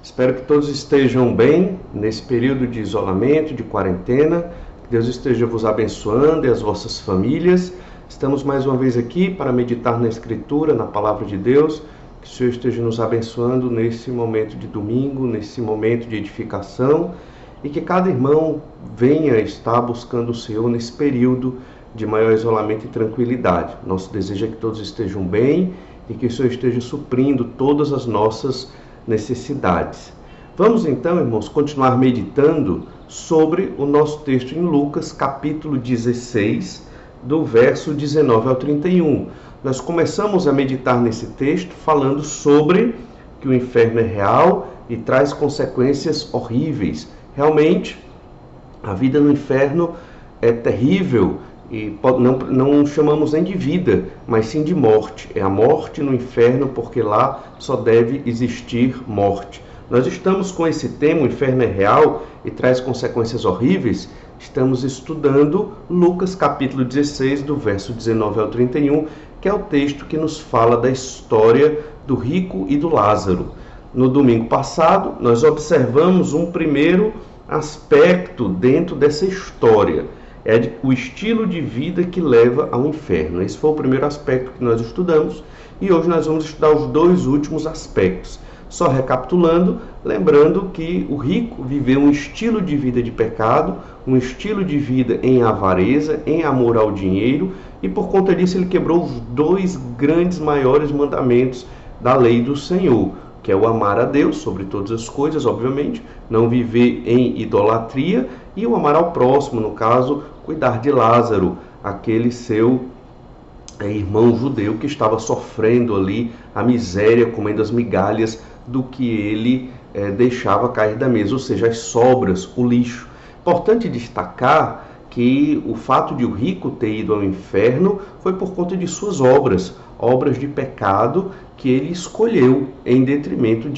Espero que todos estejam bem nesse período de isolamento, de quarentena. Que Deus esteja vos abençoando e as vossas famílias. Estamos mais uma vez aqui para meditar na Escritura, na Palavra de Deus. Que o Senhor esteja nos abençoando nesse momento de domingo, nesse momento de edificação. E que cada irmão venha estar buscando o Senhor nesse período de maior isolamento e tranquilidade. Nosso desejo é que todos estejam bem e que o Senhor esteja suprindo todas as nossas necessidades. Vamos então, irmãos, continuar meditando sobre o nosso texto em Lucas, capítulo 16, do verso 19 ao 31. Nós começamos a meditar nesse texto falando sobre que o inferno é real e traz consequências horríveis. Realmente, a vida no inferno é terrível e não chamamos nem de vida, mas sim de morte. É a morte no inferno, porque lá só deve existir morte. Nós estamos com esse tema, o inferno é real e traz consequências horríveis. Estamos estudando Lucas capítulo 16, do verso 19 ao 31, que é o texto que nos fala da história do rico e do Lázaro. No domingo passado, nós observamos um primeiro aspecto dentro dessa história. É o estilo de vida que leva ao inferno. Esse foi o primeiro aspecto que nós estudamos e hoje nós vamos estudar os dois últimos aspectos. Só recapitulando, lembrando que o rico viveu um estilo de vida de pecado, um estilo de vida em avareza, em amor ao dinheiro, e por conta disso ele quebrou os dois grandes maiores mandamentos da lei do Senhor, que é o amar a Deus sobre todas as coisas, obviamente, não viver em idolatria, e o amar ao próximo, no caso, cuidar de Lázaro, aquele seu irmão judeu que estava sofrendo ali a miséria, comendo as migalhas do que ele deixava cair da mesa, ou seja, as sobras, o lixo. Importante destacar que o fato de o rico ter ido ao inferno foi por conta de suas obras de pecado que ele escolheu em detrimento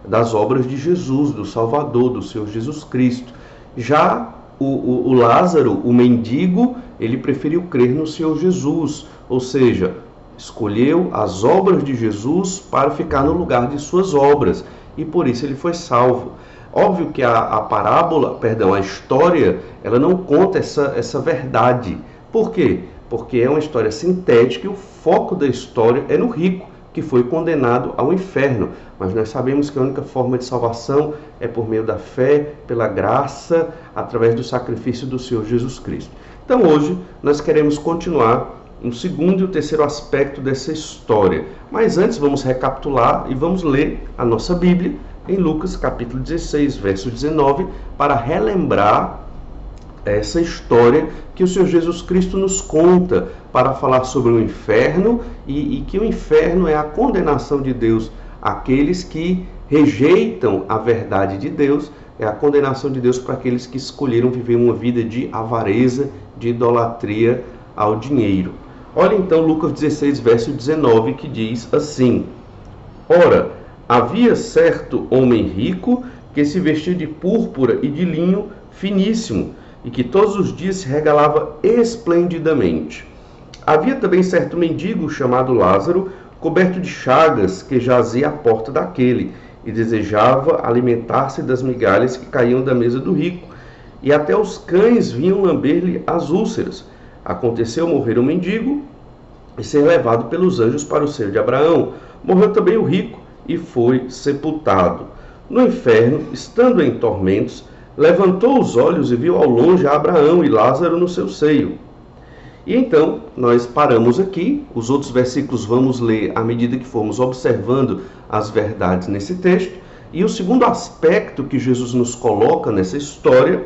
das obras de Jesus, do Salvador, do Senhor Jesus Cristo. Já o Lázaro, o mendigo, ele preferiu crer no Senhor Jesus, ou seja, escolheu as obras de Jesus para ficar no lugar de suas obras, e por isso ele foi salvo. Óbvio que a história, ela não conta essa verdade. Por quê? Porque é uma história sintética e o foco da história é no rico, que foi condenado ao inferno. Mas nós sabemos que a única forma de salvação é por meio da fé, pela graça, através do sacrifício do Senhor Jesus Cristo. Então hoje nós queremos continuar no segundo e o terceiro aspecto dessa história. Mas antes vamos recapitular e vamos ler a nossa Bíblia em Lucas capítulo 16, verso 19, para relembrar essa história que o Senhor Jesus Cristo nos conta para falar sobre o inferno e que o inferno é a condenação de Deus àqueles que rejeitam a verdade de Deus, é a condenação de Deus para aqueles que escolheram viver uma vida de avareza, de idolatria ao dinheiro. Olha então Lucas 16, verso 19, que diz assim: Ora, havia certo homem rico que se vestia de púrpura e de linho finíssimo, e que todos os dias se regalava esplendidamente. Havia também certo mendigo chamado Lázaro, coberto de chagas, que jazia à porta daquele, e desejava alimentar-se das migalhas que caíam da mesa do rico, e até os cães vinham lamber-lhe as úlceras. Aconteceu morrer o mendigo e ser levado pelos anjos para o seio de Abraão. Morreu também o rico e foi sepultado. No inferno, estando em tormentos, levantou os olhos e viu ao longe a Abraão e Lázaro no seu seio. E então, nós paramos aqui. Os outros versículos vamos ler à medida que formos observando as verdades nesse texto. E o segundo aspecto que Jesus nos coloca nessa história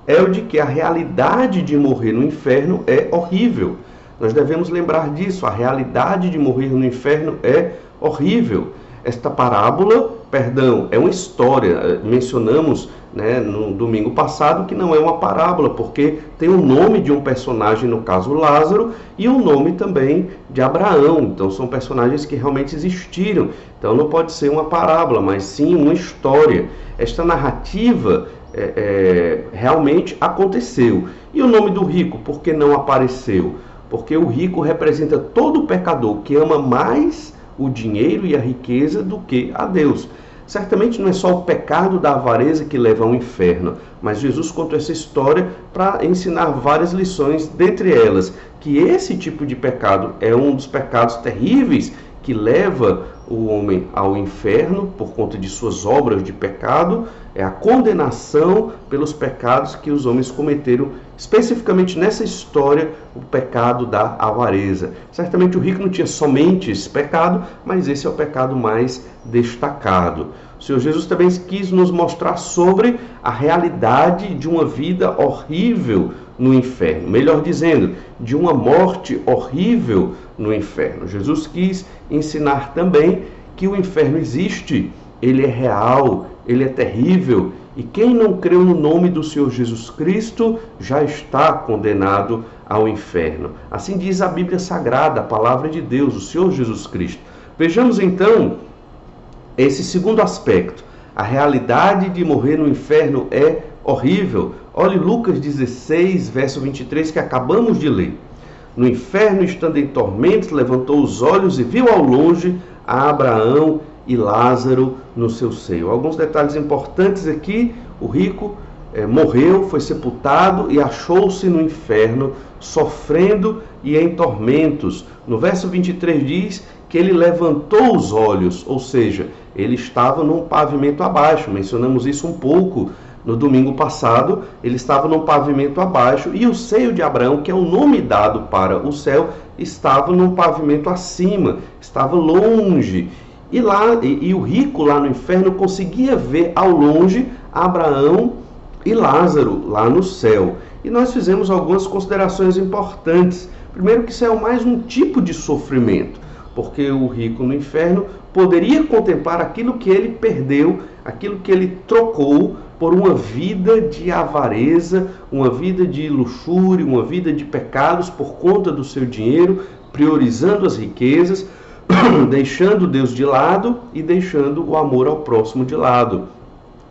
é o de que a realidade de morrer no inferno é horrível. Nós devemos lembrar disso. A realidade de morrer no inferno é horrível. Esta parábola, é uma história. Mencionamos no domingo passado que não é uma parábola, porque tem o nome de um personagem, no caso Lázaro, e o nome também de Abraão. Então são personagens que realmente existiram. Então não pode ser uma parábola, mas sim uma história. Esta narrativa realmente aconteceu. E o nome do rico, por que não apareceu? Porque o rico representa todo pecador que ama mais o dinheiro e a riqueza do que a Deus. certamente não é só o pecado da avareza que leva ao inferno, mas Jesus contou essa história para ensinar várias lições, dentre elas, que esse tipo de pecado é um dos pecados terríveis que leva o homem ao inferno por conta de suas obras de pecado, é a condenação pelos pecados que os homens cometeram, especificamente nessa história, o pecado da avareza. Certamente o rico não tinha somente esse pecado, mas esse é o pecado mais destacado. O Senhor Jesus também quis nos mostrar sobre a realidade de uma vida horrível no inferno. Melhor dizendo, de uma morte horrível no inferno. Jesus quis ensinar também que o inferno existe, ele é real, ele é terrível, e quem não creu no nome do Senhor Jesus Cristo já está condenado ao inferno. Assim diz a Bíblia Sagrada, a palavra de Deus, o Senhor Jesus Cristo. Vejamos então esse segundo aspecto. A realidade de morrer no inferno é horrível. Olhe Lucas 16, verso 23, que acabamos de ler. No inferno, estando em tormentos, levantou os olhos e viu ao longe a Abraão e Lázaro no seu seio. Alguns detalhes importantes aqui. O rico morreu, foi sepultado e achou-se no inferno, sofrendo e em tormentos. No verso 23 diz que ele levantou os olhos, ou seja, ele estava num pavimento abaixo. Mencionamos isso um pouco no domingo passado. Ele estava num pavimento abaixo e o seio de Abraão, que é o nome dado para o céu, estava num pavimento acima, estava longe. E o rico lá no inferno conseguia ver ao longe Abraão e Lázaro lá no céu. E nós fizemos algumas considerações importantes. Primeiro, que isso é mais um tipo de sofrimento, porque o rico no inferno poderia contemplar aquilo que ele perdeu, aquilo que ele trocou por uma vida de avareza, uma vida de luxúria, uma vida de pecados por conta do seu dinheiro, priorizando as riquezas, deixando Deus de lado e deixando o amor ao próximo de lado.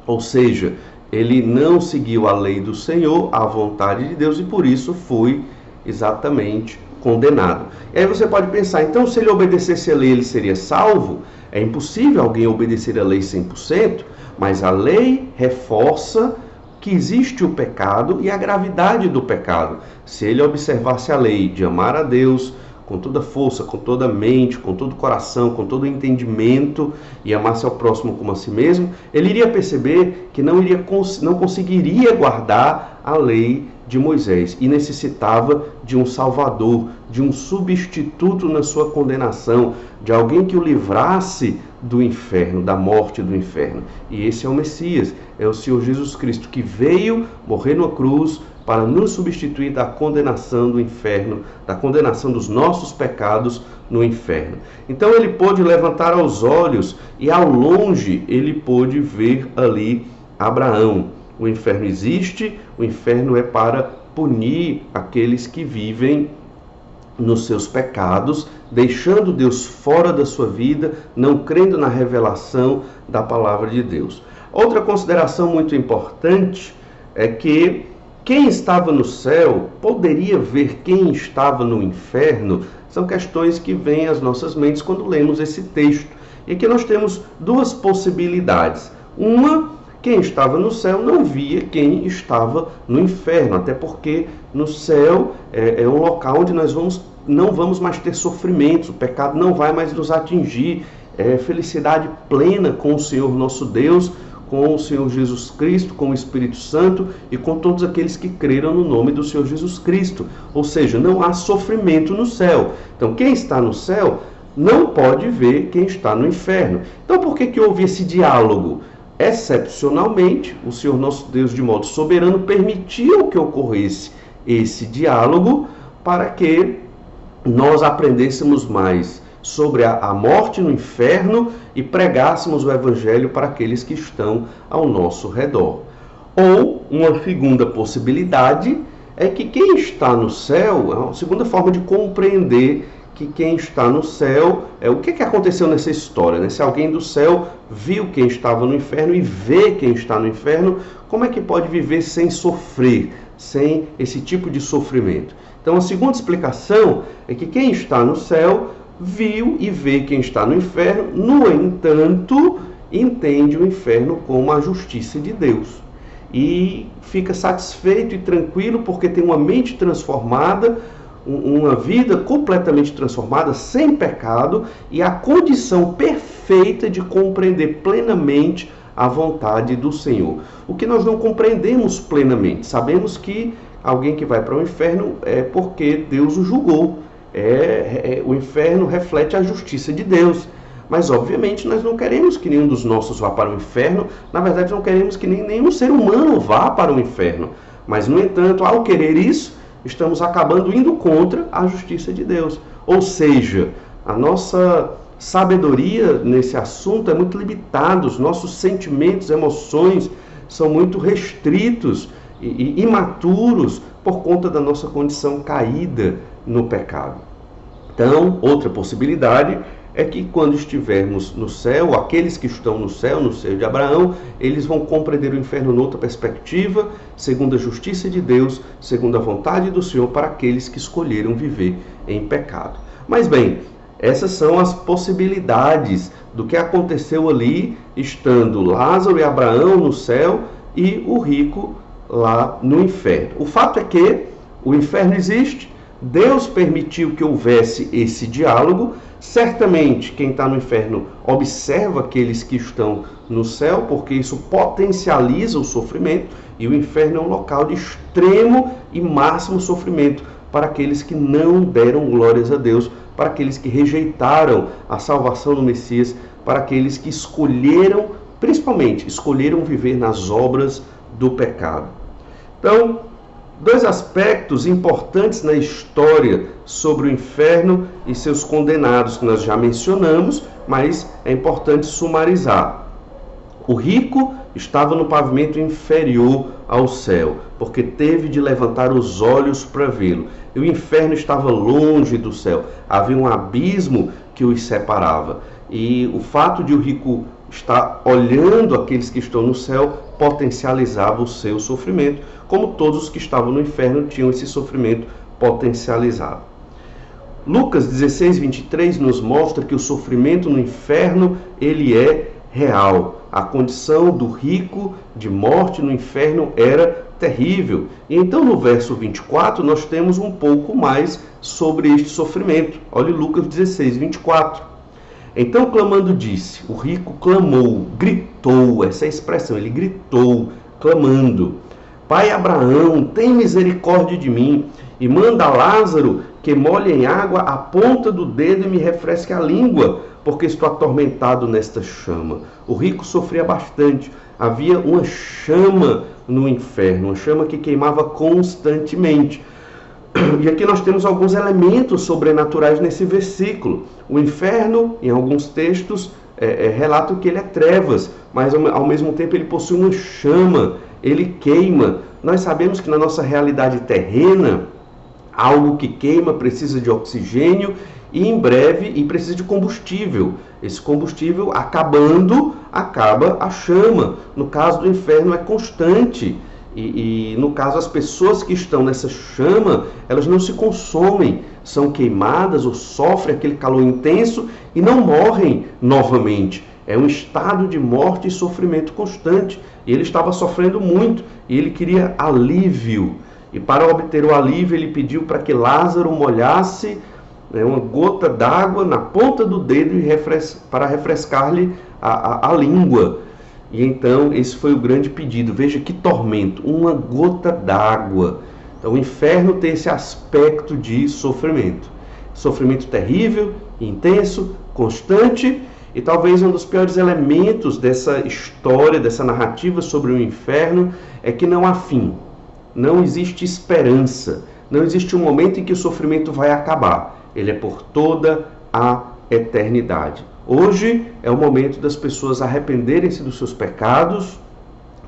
Ou seja, ele não seguiu a lei do Senhor, a vontade de Deus, e por isso foi exatamente condenado. E aí você pode pensar, então se ele obedecesse a lei, ele seria salvo? É impossível alguém obedecer a lei 100%, mas a lei reforça que existe o pecado e a gravidade do pecado. Se ele observasse a lei de amar a Deus com toda força, com toda a mente, com todo o coração, com todo o entendimento, e amasse ao próximo como a si mesmo, ele iria perceber que não conseguiria guardar a lei de Moisés e necessitava de um salvador, de um substituto na sua condenação, de alguém que o livrasse do inferno, da morte do inferno. E esse é o Messias, é o Senhor Jesus Cristo, que veio morrer na cruz para nos substituir da condenação do inferno, da condenação dos nossos pecados no inferno. Então ele pôde levantar os olhos e ao longe ele pôde ver ali Abraão. O inferno existe, o inferno é para punir aqueles que vivem nos seus pecados, deixando Deus fora da sua vida, não crendo na revelação da palavra de Deus. Outra consideração muito importante é que quem estava no céu poderia ver quem estava no inferno. São questões que vêm às nossas mentes quando lemos esse texto. E aqui nós temos duas possibilidades. Uma, quem estava no céu não via quem estava no inferno, até porque no céu é um local onde nós não vamos mais ter sofrimentos, o pecado não vai mais nos atingir, é felicidade plena com o Senhor nosso Deus, com o Senhor Jesus Cristo, com o Espírito Santo e com todos aqueles que creram no nome do Senhor Jesus Cristo. Ou seja, não há sofrimento no céu. Então, quem está no céu não pode ver quem está no inferno. Então, por que houve esse diálogo? Excepcionalmente, o Senhor nosso Deus, de modo soberano, permitiu que ocorresse esse diálogo para que nós aprendêssemos mais sobre a morte no inferno e pregássemos o Evangelho para aqueles que estão ao nosso redor. Ou, uma segunda possibilidade é que quem está no céu, é uma segunda forma de compreender que quem está no céu, o que aconteceu nessa história, né? Se alguém do céu viu quem estava no inferno e vê quem está no inferno, como é que pode viver sem sofrer, sem esse tipo de sofrimento? Então, a segunda explicação é que quem está no céu viu e vê quem está no inferno, no entanto, entende o inferno como a justiça de Deus. E fica satisfeito e tranquilo porque tem uma mente transformada, uma vida completamente transformada, sem pecado, e a condição perfeita de compreender plenamente a vontade do Senhor. O que nós não compreendemos plenamente, sabemos que alguém que vai para o inferno é porque Deus o julgou. O inferno reflete a justiça de Deus. Mas, obviamente, nós não queremos que nenhum dos nossos vá para o inferno. Na verdade, não queremos que nenhum ser humano vá para o inferno. Mas, no entanto, ao querer isso, estamos acabando indo contra a justiça de Deus. Ou seja, a nossa sabedoria nesse assunto é muito limitada, os nossos sentimentos, emoções são muito restritos e imaturos por conta da nossa condição caída no pecado. Então, outra possibilidade é que quando estivermos no céu, aqueles que estão no céu de Abraão, eles vão compreender o inferno noutra perspectiva, segundo a justiça de Deus, segundo a vontade do Senhor, para aqueles que escolheram viver em pecado. Mas bem, essas são as possibilidades do que aconteceu ali, estando Lázaro e Abraão no céu e o rico lá no inferno. O fato é que o inferno existe, Deus permitiu que houvesse esse diálogo. Certamente quem está no inferno observa aqueles que estão no céu, porque isso potencializa o sofrimento, e o inferno é um local de extremo e máximo sofrimento para aqueles que não deram glórias a Deus, para aqueles que rejeitaram a salvação do Messias, para aqueles que principalmente escolheram viver nas obras do pecado. Então, dois aspectos importantes na história sobre o inferno e seus condenados que nós já mencionamos, mas é importante sumarizar. O rico estava no pavimento inferior ao céu, porque teve de levantar os olhos para vê-lo. E o inferno estava longe do céu, havia um abismo que os separava. E o fato de o rico estar olhando aqueles que estão no céu potencializava o seu sofrimento, como todos os que estavam no inferno tinham esse sofrimento potencializado. Lucas 16:23 nos mostra que o sofrimento no inferno, ele é real. A condição do rico de morte no inferno era terrível. E então no verso 24 nós temos um pouco mais sobre este sofrimento. Olhe Lucas 16:24. Então clamando disse, o rico clamou, gritou, essa é a expressão, ele gritou, clamando: Pai Abraão, tem misericórdia de mim e manda Lázaro que molhe em água a ponta do dedo e me refresque a língua, porque estou atormentado nesta chama. O rico sofria bastante. Havia uma chama no inferno, uma chama que queimava constantemente. E aqui nós temos alguns elementos sobrenaturais nesse versículo. O inferno, em alguns textos, relata que ele é trevas, mas ao mesmo tempo ele possui uma chama, ele queima. Nós sabemos que na nossa realidade terrena, algo que queima precisa de oxigênio e em breve precisa de combustível. Esse combustível acabando, acaba a chama. No caso do inferno é constante. E no caso as pessoas que estão nessa chama, elas não se consomem, são queimadas ou sofrem aquele calor intenso e não morrem novamente. É um estado de morte e sofrimento constante. E ele estava sofrendo muito e ele queria alívio. E para obter o alívio ele pediu para que Lázaro molhasse uma gota d'água na ponta do dedo para refrescar-lhe a língua. E então esse foi o grande pedido. Veja que tormento, uma gota d'água. Então o inferno tem esse aspecto de sofrimento. Sofrimento terrível, intenso, constante. E talvez um dos piores elementos dessa história, dessa narrativa sobre o inferno, é que não há fim. Não existe esperança. Não existe um momento em que o sofrimento vai acabar. Ele é por toda a eternidade. Hoje é o momento das pessoas arrependerem-se dos seus pecados,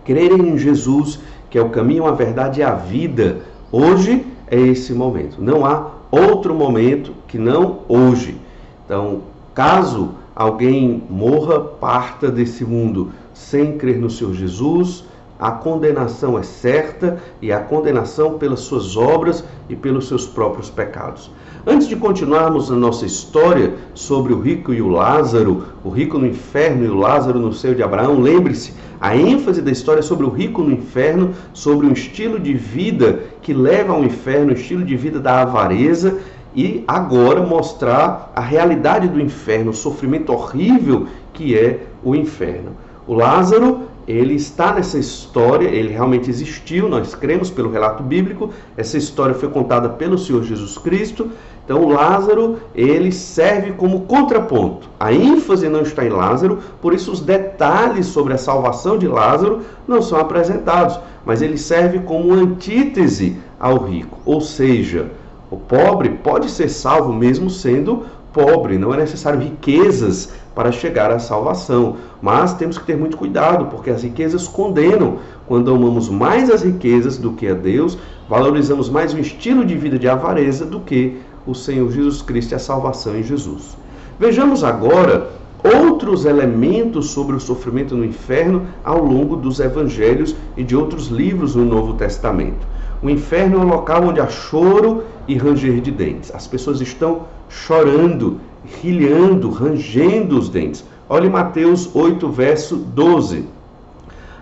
crerem em Jesus, que é o caminho, a verdade e a vida. Hoje é esse momento. Não há outro momento que não hoje. Então, caso alguém morra, parta desse mundo sem crer no Senhor Jesus, a condenação é certa, e a condenação pelas suas obras e pelos seus próprios pecados. Antes de continuarmos a nossa história sobre o rico e o Lázaro, o rico no inferno e o Lázaro no seio de Abraão, lembre-se, a ênfase da história é sobre o rico no inferno, sobre um estilo de vida que leva ao inferno, o estilo de vida da avareza, e agora mostrar a realidade do inferno, o sofrimento horrível que é o inferno. O Lázaro, ele está nessa história, ele realmente existiu, nós cremos pelo relato bíblico, essa história foi contada pelo Senhor Jesus Cristo. Então o Lázaro, ele serve como contraponto. A ênfase não está em Lázaro, por isso os detalhes sobre a salvação de Lázaro não são apresentados, mas ele serve como antítese ao rico. Ou seja, o pobre pode ser salvo mesmo sendo pobre, não é necessário riquezas para chegar à salvação, mas temos que ter muito cuidado, porque as riquezas condenam. Quando amamos mais as riquezas do que a Deus, valorizamos mais o estilo de vida de avareza do que o Senhor Jesus Cristo e a salvação em Jesus. Vejamos agora outros elementos sobre o sofrimento no inferno ao longo dos evangelhos e de outros livros no Novo Testamento. O inferno é um local onde há choro e ranger de dentes. As pessoas estão chorando, rilhando, rangendo os dentes. Olhe Mateus 8, verso 12.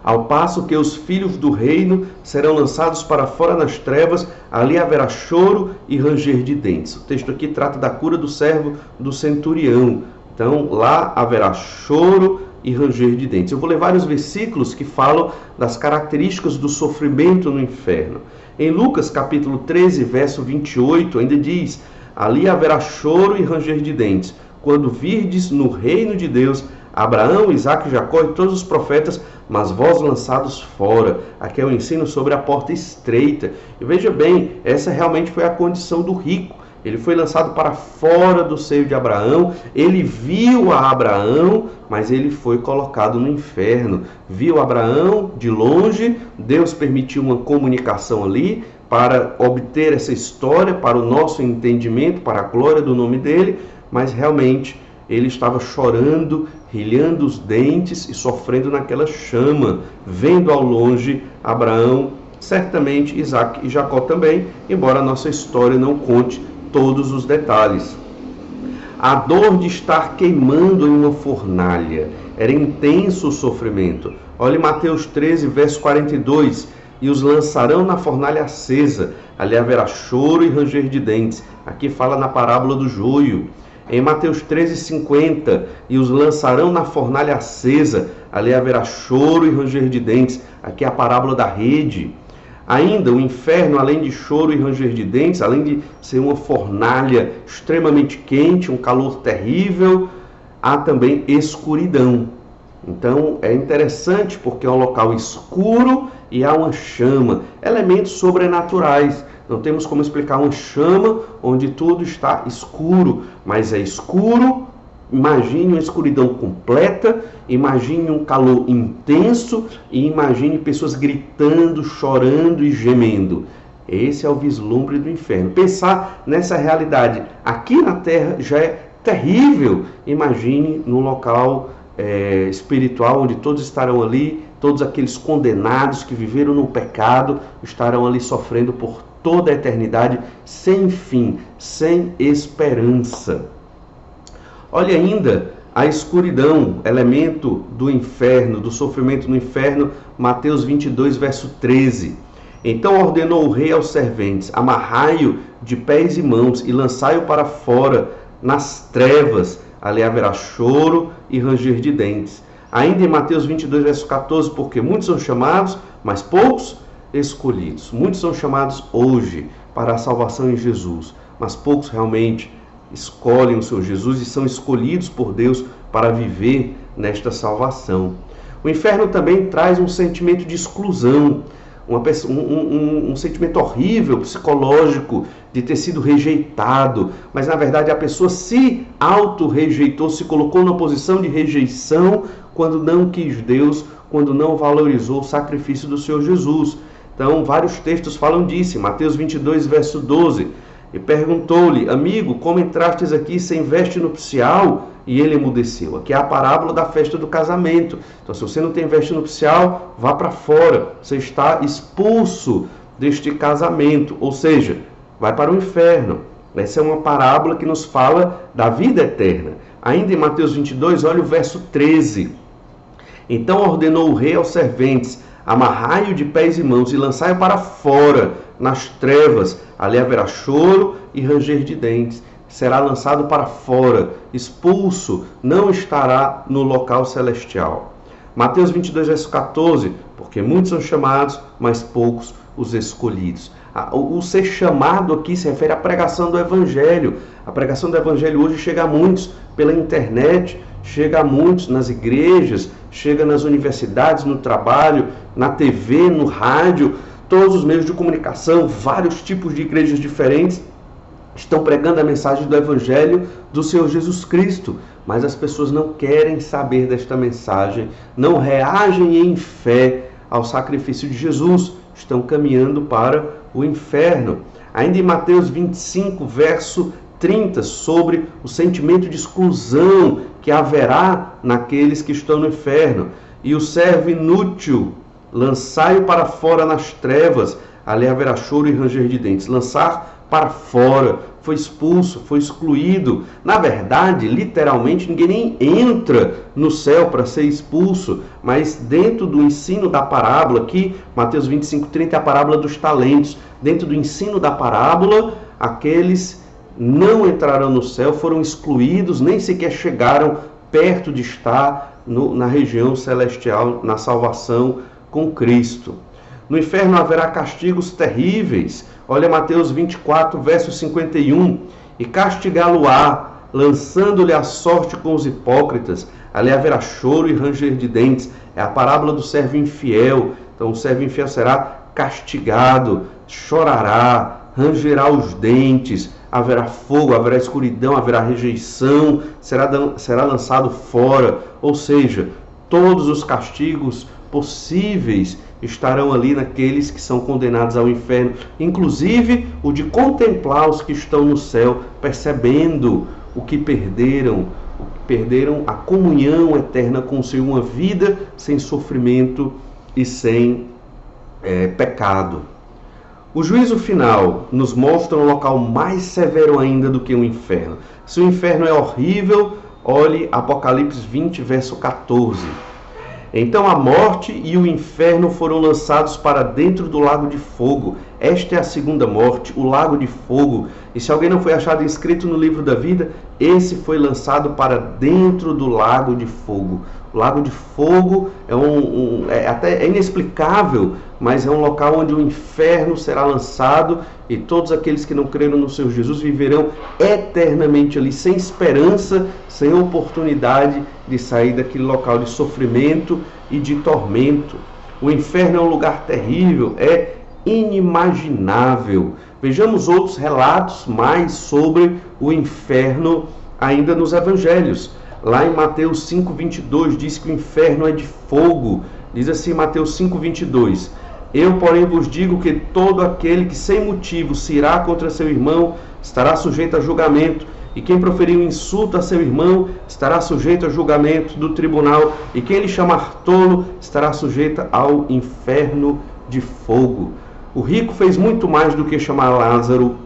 Ao passo que os filhos do reino serão lançados para fora nas trevas, ali haverá choro e ranger de dentes. O texto aqui trata da cura do servo do centurião. Então, lá haverá choro e ranger de dentes. Eu vou ler vários versículos que falam das características do sofrimento no inferno. Em Lucas, capítulo 13, verso 28, ainda diz: ali haverá choro e ranger de dentes, quando virdes no reino de Deus Abraão, Isaque, Jacó e todos os profetas, mas vós lançados fora. Aqui é o ensino sobre a porta estreita. E veja bem, essa realmente foi a condição do rico. Ele foi lançado para fora do seio de Abraão, ele viu a Abraão, mas ele foi colocado no inferno. Viu Abraão de longe, Deus permitiu uma comunicação ali para obter essa história, para o nosso entendimento, para a glória do nome dele, mas realmente ele estava chorando, rilhando os dentes e sofrendo naquela chama, vendo ao longe Abraão, certamente Isaque e Jacó também, embora a nossa história não conte todos os detalhes. A dor de estar queimando em uma fornalha. Era intenso o sofrimento. Olhe Mateus 13, verso 42. E os lançarão na fornalha acesa. Ali haverá choro e ranger de dentes. Aqui fala na parábola do joio. Em Mateus 13, 50. E os lançarão na fornalha acesa. Ali haverá choro e ranger de dentes. Aqui é a parábola da rede. Ainda, o inferno, além de choro e ranger de dentes, além de ser uma fornalha extremamente quente, um calor terrível, há também escuridão. Então, é interessante porque é um local escuro e há uma chama, elementos sobrenaturais. Não temos como explicar uma chama onde tudo está escuro, mas é escuro. Imagine uma escuridão completa, imagine um calor intenso e imagine pessoas gritando, chorando e gemendo. Esse é o vislumbre do inferno. Pensar nessa realidade aqui na Terra já é terrível. Imagine no local espiritual onde todos estarão ali, todos aqueles condenados que viveram no pecado estarão ali sofrendo por toda a eternidade, sem fim, sem esperança. Olha ainda a escuridão, elemento do inferno, do sofrimento no inferno, Mateus 22, verso 13. Então ordenou o rei aos serventes: amarrai-o de pés e mãos e lançai-o para fora, nas trevas. Ali haverá choro e ranger de dentes. Ainda em Mateus 22, verso 14, porque muitos são chamados, mas poucos escolhidos. Muitos são chamados hoje para a salvação em Jesus, mas poucos realmente escolhem o Senhor Jesus e são escolhidos por Deus para viver nesta salvação. O inferno também traz um sentimento de exclusão, um sentimento horrível, psicológico, de ter sido rejeitado, mas na verdade a pessoa se auto-rejeitou, se colocou numa posição de rejeição quando não quis Deus, quando não valorizou o sacrifício do Senhor Jesus. Então, vários textos falam disso. Mateus 22, verso 12. E perguntou-lhe: amigo, como entrastes aqui sem veste nupcial? E ele emudeceu. Aqui é a parábola da festa do casamento. Então, se você não tem veste nupcial, vá para fora. Você está expulso deste casamento. Ou seja, vai para o inferno. Essa é uma parábola que nos fala da vida eterna. Ainda em Mateus 22, olha o verso 13. Então ordenou o rei aos serventes: amarrai-o de pés e mãos e lançai-o para fora, nas trevas. Ali haverá choro e ranger de dentes. Será lançado para fora, expulso, não estará no local celestial. Mateus 22, verso 14. Porque muitos são chamados, mas poucos os escolhidos. O ser chamado aqui se refere à pregação do Evangelho. A pregação do Evangelho hoje chega a muitos pela internet, chega a muitos nas igrejas, chega nas universidades, no trabalho, na TV, no rádio, todos os meios de comunicação, vários tipos de igrejas diferentes estão pregando a mensagem do Evangelho do Senhor Jesus Cristo. Mas as pessoas não querem saber desta mensagem, não reagem em fé ao sacrifício de Jesus, estão caminhando para o inferno. Ainda em Mateus 25, verso 30, sobre o sentimento de exclusão que haverá naqueles que estão no inferno. E o servo inútil, lançai-o para fora nas trevas, ali haverá choro e ranger de dentes. Lançar para fora, foi expulso, foi excluído. Na verdade, literalmente, ninguém nem entra no céu para ser expulso, mas dentro do ensino da parábola, aqui, Mateus 25, 30 é a parábola dos talentos. Dentro do ensino da parábola, aqueles não entrarão no céu, foram excluídos, nem sequer chegaram perto de estar na região celestial, na salvação com Cristo. No inferno haverá castigos terríveis. Olha Mateus 24, verso 51. E castigá-lo-á, lançando-lhe a sorte com os hipócritas. Ali haverá choro e ranger de dentes. É a parábola do servo infiel. Então o servo infiel será castigado, chorará, rangerá os dentes, haverá fogo, haverá escuridão, haverá rejeição, será lançado fora. Ou seja, todos os castigos possíveis estarão ali naqueles que são condenados ao inferno, inclusive o de contemplar os que estão no céu, percebendo o que perderam a comunhão eterna com o Senhor, uma vida sem sofrimento e sem pecado. O juízo final nos mostra um local mais severo ainda do que o inferno. Se o inferno é horrível, olhe Apocalipse 20, verso 14. Então a morte e o inferno foram lançados para dentro do lago de fogo. Esta é a segunda morte, o lago de fogo. E se alguém não foi achado inscrito no livro da vida, esse foi lançado para dentro do lago de fogo. O lago de fogo é inexplicável, mas é um local onde o inferno será lançado e todos aqueles que não creram no Senhor Jesus viverão eternamente ali, sem esperança, sem oportunidade de sair daquele local de sofrimento e de tormento. O inferno é um lugar terrível, é inimaginável. Vejamos outros relatos mais sobre o inferno ainda nos evangelhos. Lá em Mateus 5:22 diz que o inferno é de fogo. Diz assim Mateus 5:22: Eu, porém, vos digo que todo aquele que sem motivo se irá contra seu irmão estará sujeito a julgamento, e quem proferir um insulto a seu irmão estará sujeito a julgamento do tribunal, e quem lhe chamar tolo estará sujeito ao inferno de fogo. O rico fez muito mais do que chamar Lázaro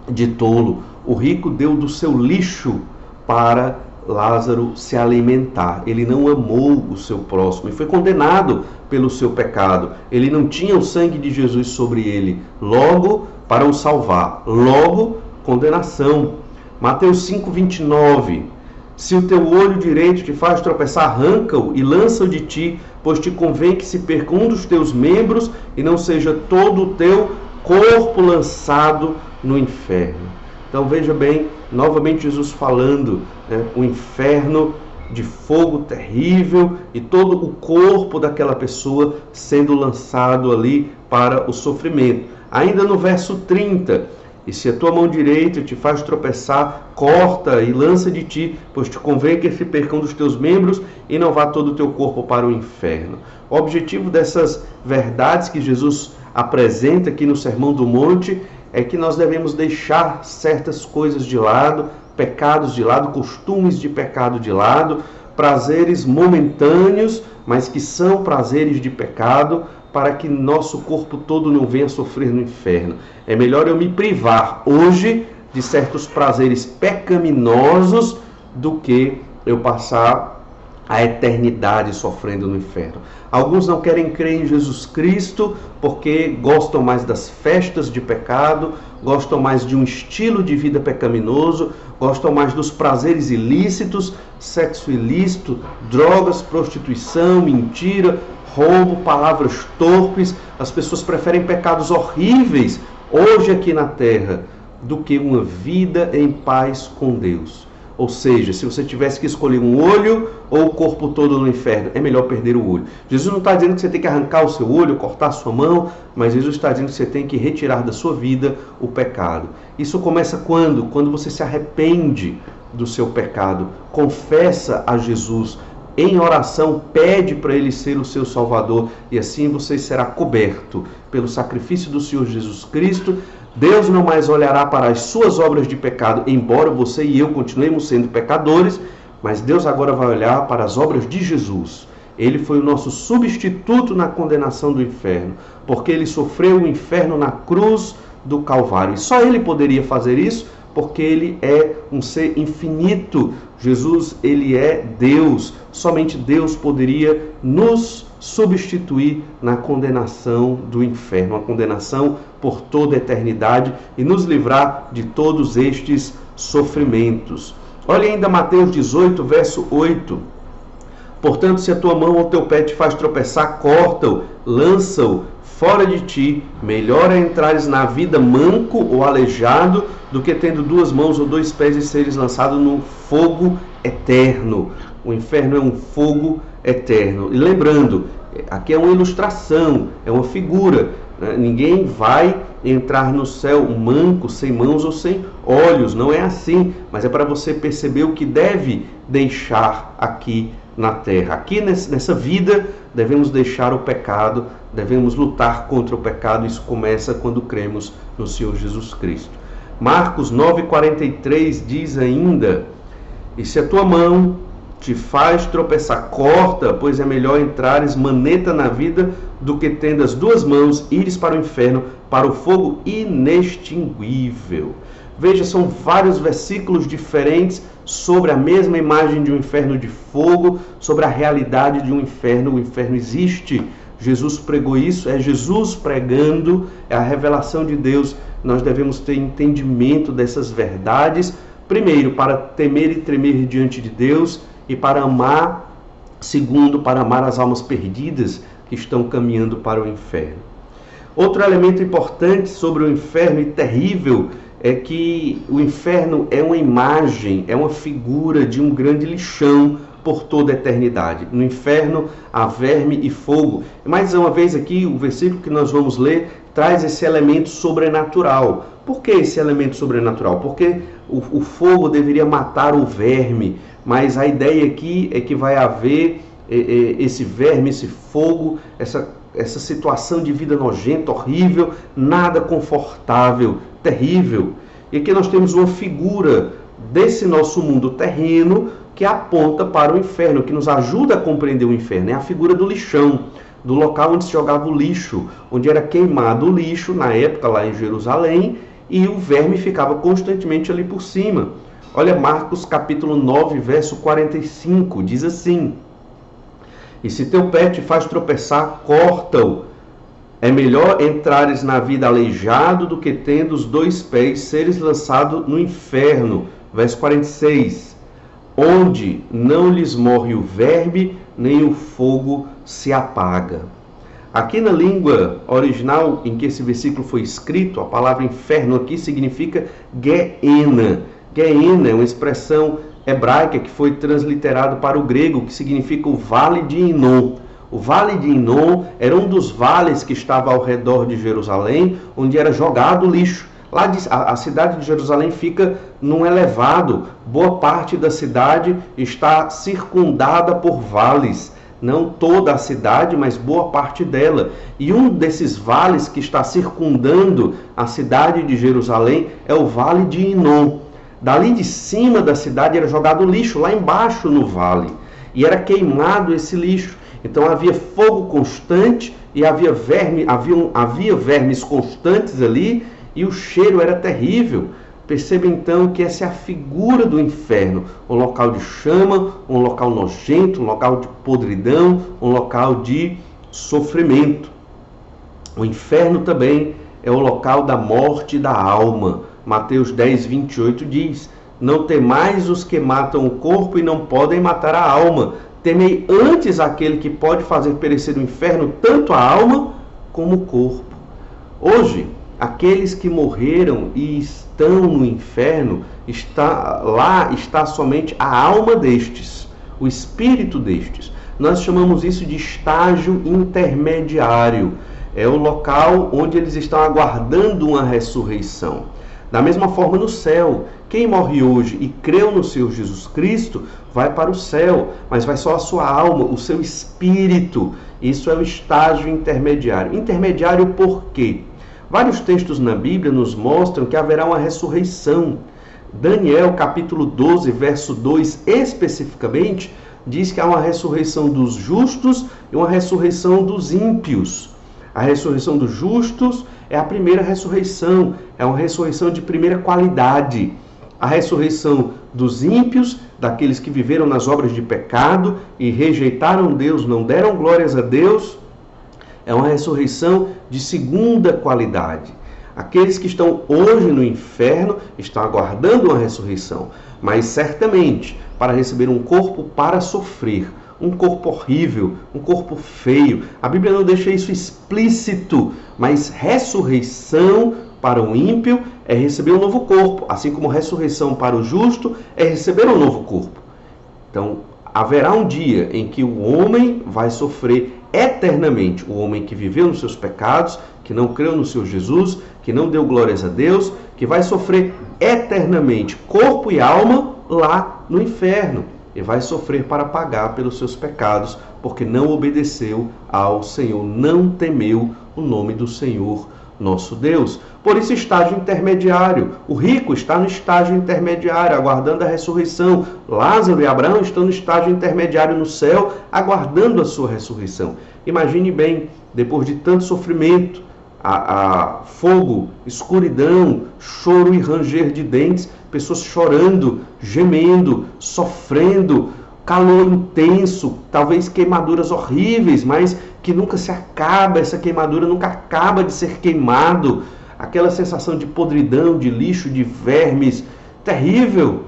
de tolo. O rico deu do seu lixo para Lázaro se alimentar. Ele não amou o seu próximo e foi condenado pelo seu pecado. Ele não tinha o sangue de Jesus sobre ele, logo para o salvar, logo condenação. Mateus 5:29: Se o teu olho direito te faz tropeçar, arranca-o e lança-o de ti, pois te convém que se perca um dos teus membros e não seja todo o teu corpo lançado no inferno. Então veja bem, novamente Jesus falando, o inferno de fogo terrível e todo o corpo daquela pessoa sendo lançado ali para o sofrimento. Ainda no verso 30, e se a tua mão direita te faz tropeçar, corta e lança de ti, pois te convém que se percam dos teus membros e não vá todo o teu corpo para o inferno. O objetivo dessas verdades que Jesus apresenta aqui no Sermão do Monte é que nós devemos deixar certas coisas de lado, pecados de lado, costumes de pecado de lado, prazeres momentâneos, mas que são prazeres de pecado, para que nosso corpo todo não venha sofrer no inferno. É melhor eu me privar hoje de certos prazeres pecaminosos do que eu passar a eternidade sofrendo no inferno. Alguns não querem crer em Jesus Cristo porque gostam mais das festas de pecado, gostam mais de um estilo de vida pecaminoso, gostam mais dos prazeres ilícitos, sexo ilícito, drogas, prostituição, mentira, roubo, palavras torpes. As pessoas preferem pecados horríveis hoje aqui na terra do que uma vida em paz com Deus. Ou seja, se você tivesse que escolher um olho ou o corpo todo no inferno, é melhor perder o olho. Jesus não está dizendo que você tem que arrancar o seu olho, cortar a sua mão, mas Jesus está dizendo que você tem que retirar da sua vida o pecado. Isso começa quando? Quando você se arrepende do seu pecado, confessa a Jesus, em oração, pede para Ele ser o seu Salvador, e assim você será coberto pelo sacrifício do Senhor Jesus Cristo. Deus não mais olhará para as suas obras de pecado, embora você e eu continuemos sendo pecadores, mas Deus agora vai olhar para as obras de Jesus. Ele foi o nosso substituto na condenação do inferno, porque Ele sofreu o inferno na cruz do Calvário. E só Ele poderia fazer isso, porque Ele é um ser infinito. Jesus, Ele é Deus. Somente Deus poderia nos substituir na condenação do inferno, a condenação por toda a eternidade, e nos livrar de todos estes sofrimentos. Olha ainda Mateus 18, verso 8. Portanto, se a tua mão ou teu pé te faz tropeçar, corta-o, lança-o fora de ti. Melhor é entrares na vida manco ou aleijado do que tendo duas mãos ou dois pés e seres lançado no fogo eterno. O inferno é um fogo eterno. E lembrando, aqui é uma ilustração, é uma figura. Ninguém vai entrar no céu manco, sem mãos ou sem olhos. Não é assim, mas é para você perceber o que deve deixar aqui na terra. Aqui nessa vida devemos deixar o pecado, devemos lutar contra o pecado. Isso começa quando cremos no Senhor Jesus Cristo. Marcos 9,43 diz ainda: e se a tua mão te faz tropeçar, corta, pois é melhor entrares maneta na vida do que tendo as duas mãos, ires para o inferno, para o fogo inextinguível. Veja, são vários versículos diferentes sobre a mesma imagem de um inferno de fogo, sobre a realidade de um inferno. O inferno existe, Jesus pregou isso, é Jesus pregando, é a revelação de Deus. Nós devemos ter entendimento dessas verdades, primeiro, para temer e tremer diante de Deus, e para amar, segundo, para amar as almas perdidas que estão caminhando para o inferno. Outro elemento importante sobre o inferno e terrível é que o inferno é uma imagem, é uma figura de um grande lixão por toda a eternidade. No inferno há verme e fogo. Mais uma vez aqui, o versículo que nós vamos ler traz esse elemento sobrenatural. Por que esse elemento sobrenatural? Porque o fogo deveria matar o verme, mas a ideia aqui é que vai haver esse verme, esse fogo, essa situação de vida nojenta, horrível, nada confortável, terrível. E aqui nós temos uma figura desse nosso mundo terreno que aponta para o inferno, que nos ajuda a compreender o inferno. É a figura do lixão, do local onde se jogava o lixo, onde era queimado o lixo, na época lá em Jerusalém, e o verme ficava constantemente ali por cima. Olha Marcos capítulo 9, verso 45, diz assim: e se teu pé te faz tropeçar, corta-o. É melhor entrares na vida aleijado do que tendo os dois pés seres lançado no inferno. Verso 46, onde não lhes morre o verme, nem o fogo se apaga. Aqui na língua original em que esse versículo foi escrito, a palavra inferno aqui significa Geena. Geena é uma expressão hebraica que foi transliterado para o grego, que significa o Vale de Inom. O Vale de Inom era um dos vales que estava ao redor de Jerusalém, onde era jogado lixo. Lá a cidade de Jerusalém fica num elevado. Boa parte da cidade está circundada por vales. Não toda a cidade, mas boa parte dela. E um desses vales que está circundando a cidade de Jerusalém é o Vale de Inom. Dali de cima da cidade era jogado lixo, lá embaixo no vale. E era queimado esse lixo. Então havia fogo constante e havia vermes constantes ali, e o cheiro era terrível. Perceba então que essa é a figura do inferno, um local de chama, um local nojento, um local de podridão, um local de sofrimento. O inferno também é o local da morte da alma. Mateus 10, 28 diz: não temais os que matam o corpo e não podem matar a alma. Temei antes aquele que pode fazer perecer no inferno tanto a alma como o corpo. Hoje, aqueles que morreram e estão no inferno, lá está somente a alma destes, o espírito destes. Nós chamamos isso de estágio intermediário. É o local onde eles estão aguardando uma ressurreição. Da mesma forma no céu, quem morre hoje e creu no Senhor Jesus Cristo vai para o céu, mas vai só a sua alma, o seu espírito. Isso é o estágio intermediário. Intermediário por quê? Vários textos na Bíblia nos mostram que haverá uma ressurreição. Daniel, capítulo 12, verso 2, especificamente, diz que há uma ressurreição dos justos e uma ressurreição dos ímpios. A ressurreição dos justos é a primeira ressurreição, é uma ressurreição de primeira qualidade. A ressurreição dos ímpios, daqueles que viveram nas obras de pecado e rejeitaram Deus, não deram glórias a Deus, é uma ressurreição de segunda qualidade. Aqueles que estão hoje no inferno estão aguardando uma ressurreição, mas certamente para receber um corpo para sofrer, um corpo horrível, um corpo feio. A Bíblia não deixa isso explícito, mas ressurreição para o ímpio é receber um novo corpo, assim como ressurreição para o justo é receber um novo corpo. Então, haverá um dia em que o homem vai sofrer eternamente, o homem que viveu nos seus pecados, que não creu no Senhor Jesus, que não deu glórias a Deus, que vai sofrer eternamente, corpo e alma, lá no inferno. E vai sofrer para pagar pelos seus pecados, porque não obedeceu ao Senhor, não temeu o nome do Senhor, nosso Deus. Por isso, estágio intermediário. O rico está no estágio intermediário, aguardando a ressurreição. Lázaro e Abraão estão no estágio intermediário no céu, aguardando a sua ressurreição. Imagine bem, depois de tanto sofrimento, fogo, escuridão, choro e ranger de dentes, pessoas chorando, gemendo, sofrendo, calor intenso, talvez queimaduras horríveis, mas que nunca se acaba, essa queimadura nunca acaba de ser queimado, aquela sensação de podridão, de lixo, de vermes, terrível.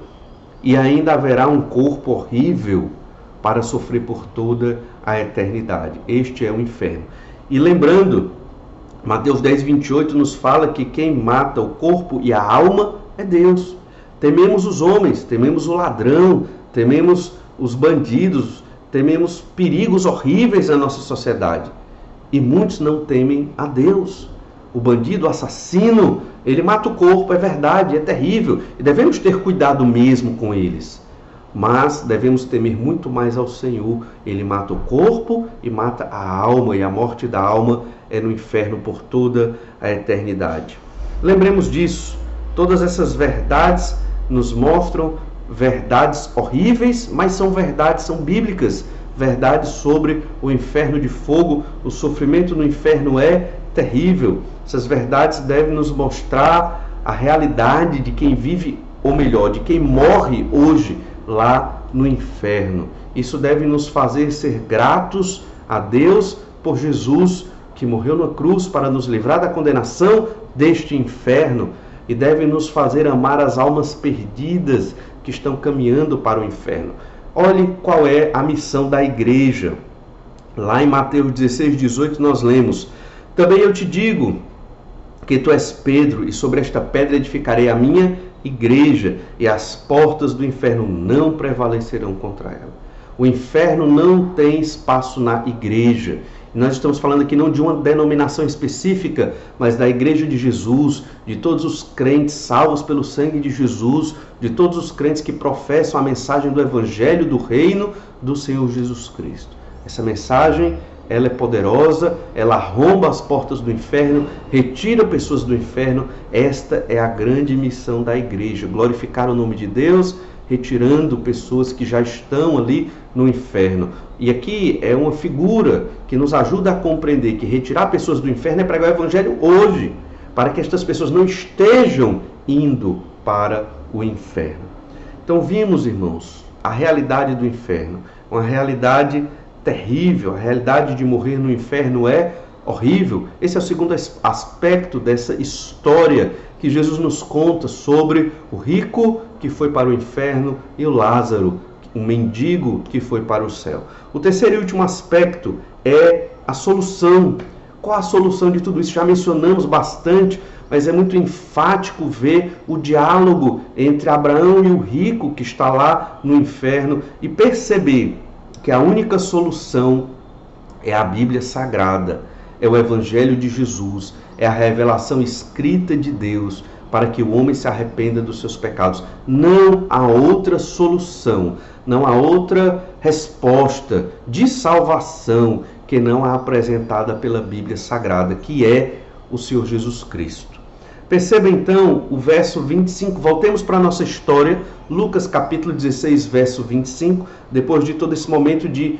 E ainda haverá um corpo horrível para sofrer por toda a eternidade. Este é o inferno. E lembrando, Mateus 10, 28 nos fala que quem mata o corpo e a alma é Deus. Tememos os homens, tememos o ladrão, tememos os bandidos, tememos perigos horríveis na nossa sociedade. E muitos não temem a Deus. O bandido, o assassino, ele mata o corpo, é verdade, é terrível. E devemos ter cuidado mesmo com eles. Mas devemos temer muito mais ao Senhor. Ele mata o corpo e mata a alma. E a morte da alma é no inferno por toda a eternidade. Lembremos disso. Todas essas verdades nos mostram verdades horríveis, mas são verdades, são bíblicas. Verdades sobre o inferno de fogo. O sofrimento no inferno é terrível. Essas verdades devem nos mostrar a realidade de quem vive, ou melhor, de quem morre hoje lá no inferno. Isso deve nos fazer ser gratos a Deus por Jesus, que morreu na cruz para nos livrar da condenação deste inferno, e deve nos fazer amar as almas perdidas que estão caminhando para o inferno. Olhe qual é a missão da igreja. Lá em Mateus 16, 18 nós lemos: também eu te digo que tu és Pedro, e sobre esta pedra edificarei a minha igreja, e as portas do inferno não prevalecerão contra ela. O inferno não tem espaço na igreja. Nós estamos falando aqui não de uma denominação específica, mas da igreja de Jesus, de todos os crentes salvos pelo sangue de Jesus, de todos os crentes que professam a mensagem do evangelho do reino do Senhor Jesus Cristo. Essa mensagem, ela é poderosa, ela arromba as portas do inferno, retira pessoas do inferno. Esta é a grande missão da igreja, glorificar o nome de Deus, retirando pessoas que já estão ali no inferno. E aqui é uma figura que nos ajuda a compreender que retirar pessoas do inferno é pregar o evangelho hoje, para que estas pessoas não estejam indo para o inferno. Então vimos, irmãos, a realidade do inferno, uma realidade terrível. A realidade de morrer no inferno é horrível. Esse é o segundo aspecto dessa história que Jesus nos conta sobre o rico que foi para o inferno e o Lázaro, um mendigo que foi para o céu. O terceiro e último aspecto é a solução. Qual a solução de tudo isso? Já mencionamos bastante, mas é muito enfático ver o diálogo entre Abraão e o rico que está lá no inferno e perceber que a única solução é a Bíblia Sagrada, é o Evangelho de Jesus, é a revelação escrita de Deus para que o homem se arrependa dos seus pecados. Não há outra solução, não há outra resposta de salvação que não a apresentada pela Bíblia Sagrada, que é o Senhor Jesus Cristo. Perceba então o verso 25, voltemos para a nossa história, Lucas capítulo 16, verso 25, depois de todo esse momento de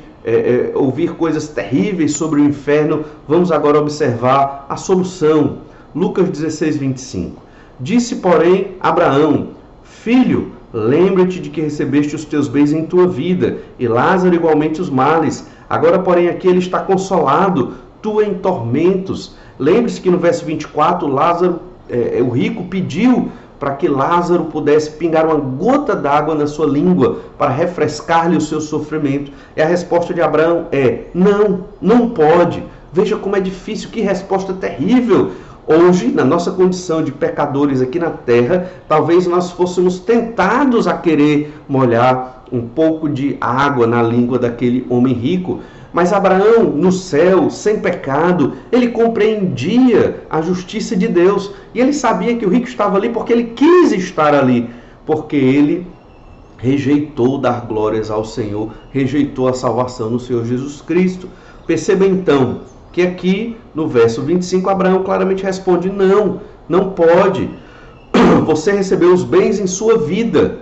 ouvir coisas terríveis sobre o inferno, vamos agora observar a solução. Lucas 16, 25. Disse, porém, Abraão: Filho, lembra-te de que recebeste os teus bens em tua vida, e Lázaro igualmente os males. Agora, porém, aqui ele está consolado, tu em tormentos. Lembre-se que no verso 24, o rico pediu para que Lázaro pudesse pingar uma gota d'água na sua língua para refrescar-lhe o seu sofrimento. E a resposta de Abraão é: não pode. Veja como é difícil, que resposta terrível. Hoje, na nossa condição de pecadores aqui na terra, talvez nós fôssemos tentados a querer molhar um pouco de água na língua daquele homem rico. Mas Abraão, no céu, sem pecado, ele compreendia a justiça de Deus. E ele sabia que o rico estava ali porque ele quis estar ali. Porque ele rejeitou dar glórias ao Senhor, rejeitou a salvação no Senhor Jesus Cristo. Perceba então que aqui no verso 25, Abraão claramente responde: não pode. Você recebeu os bens em sua vida.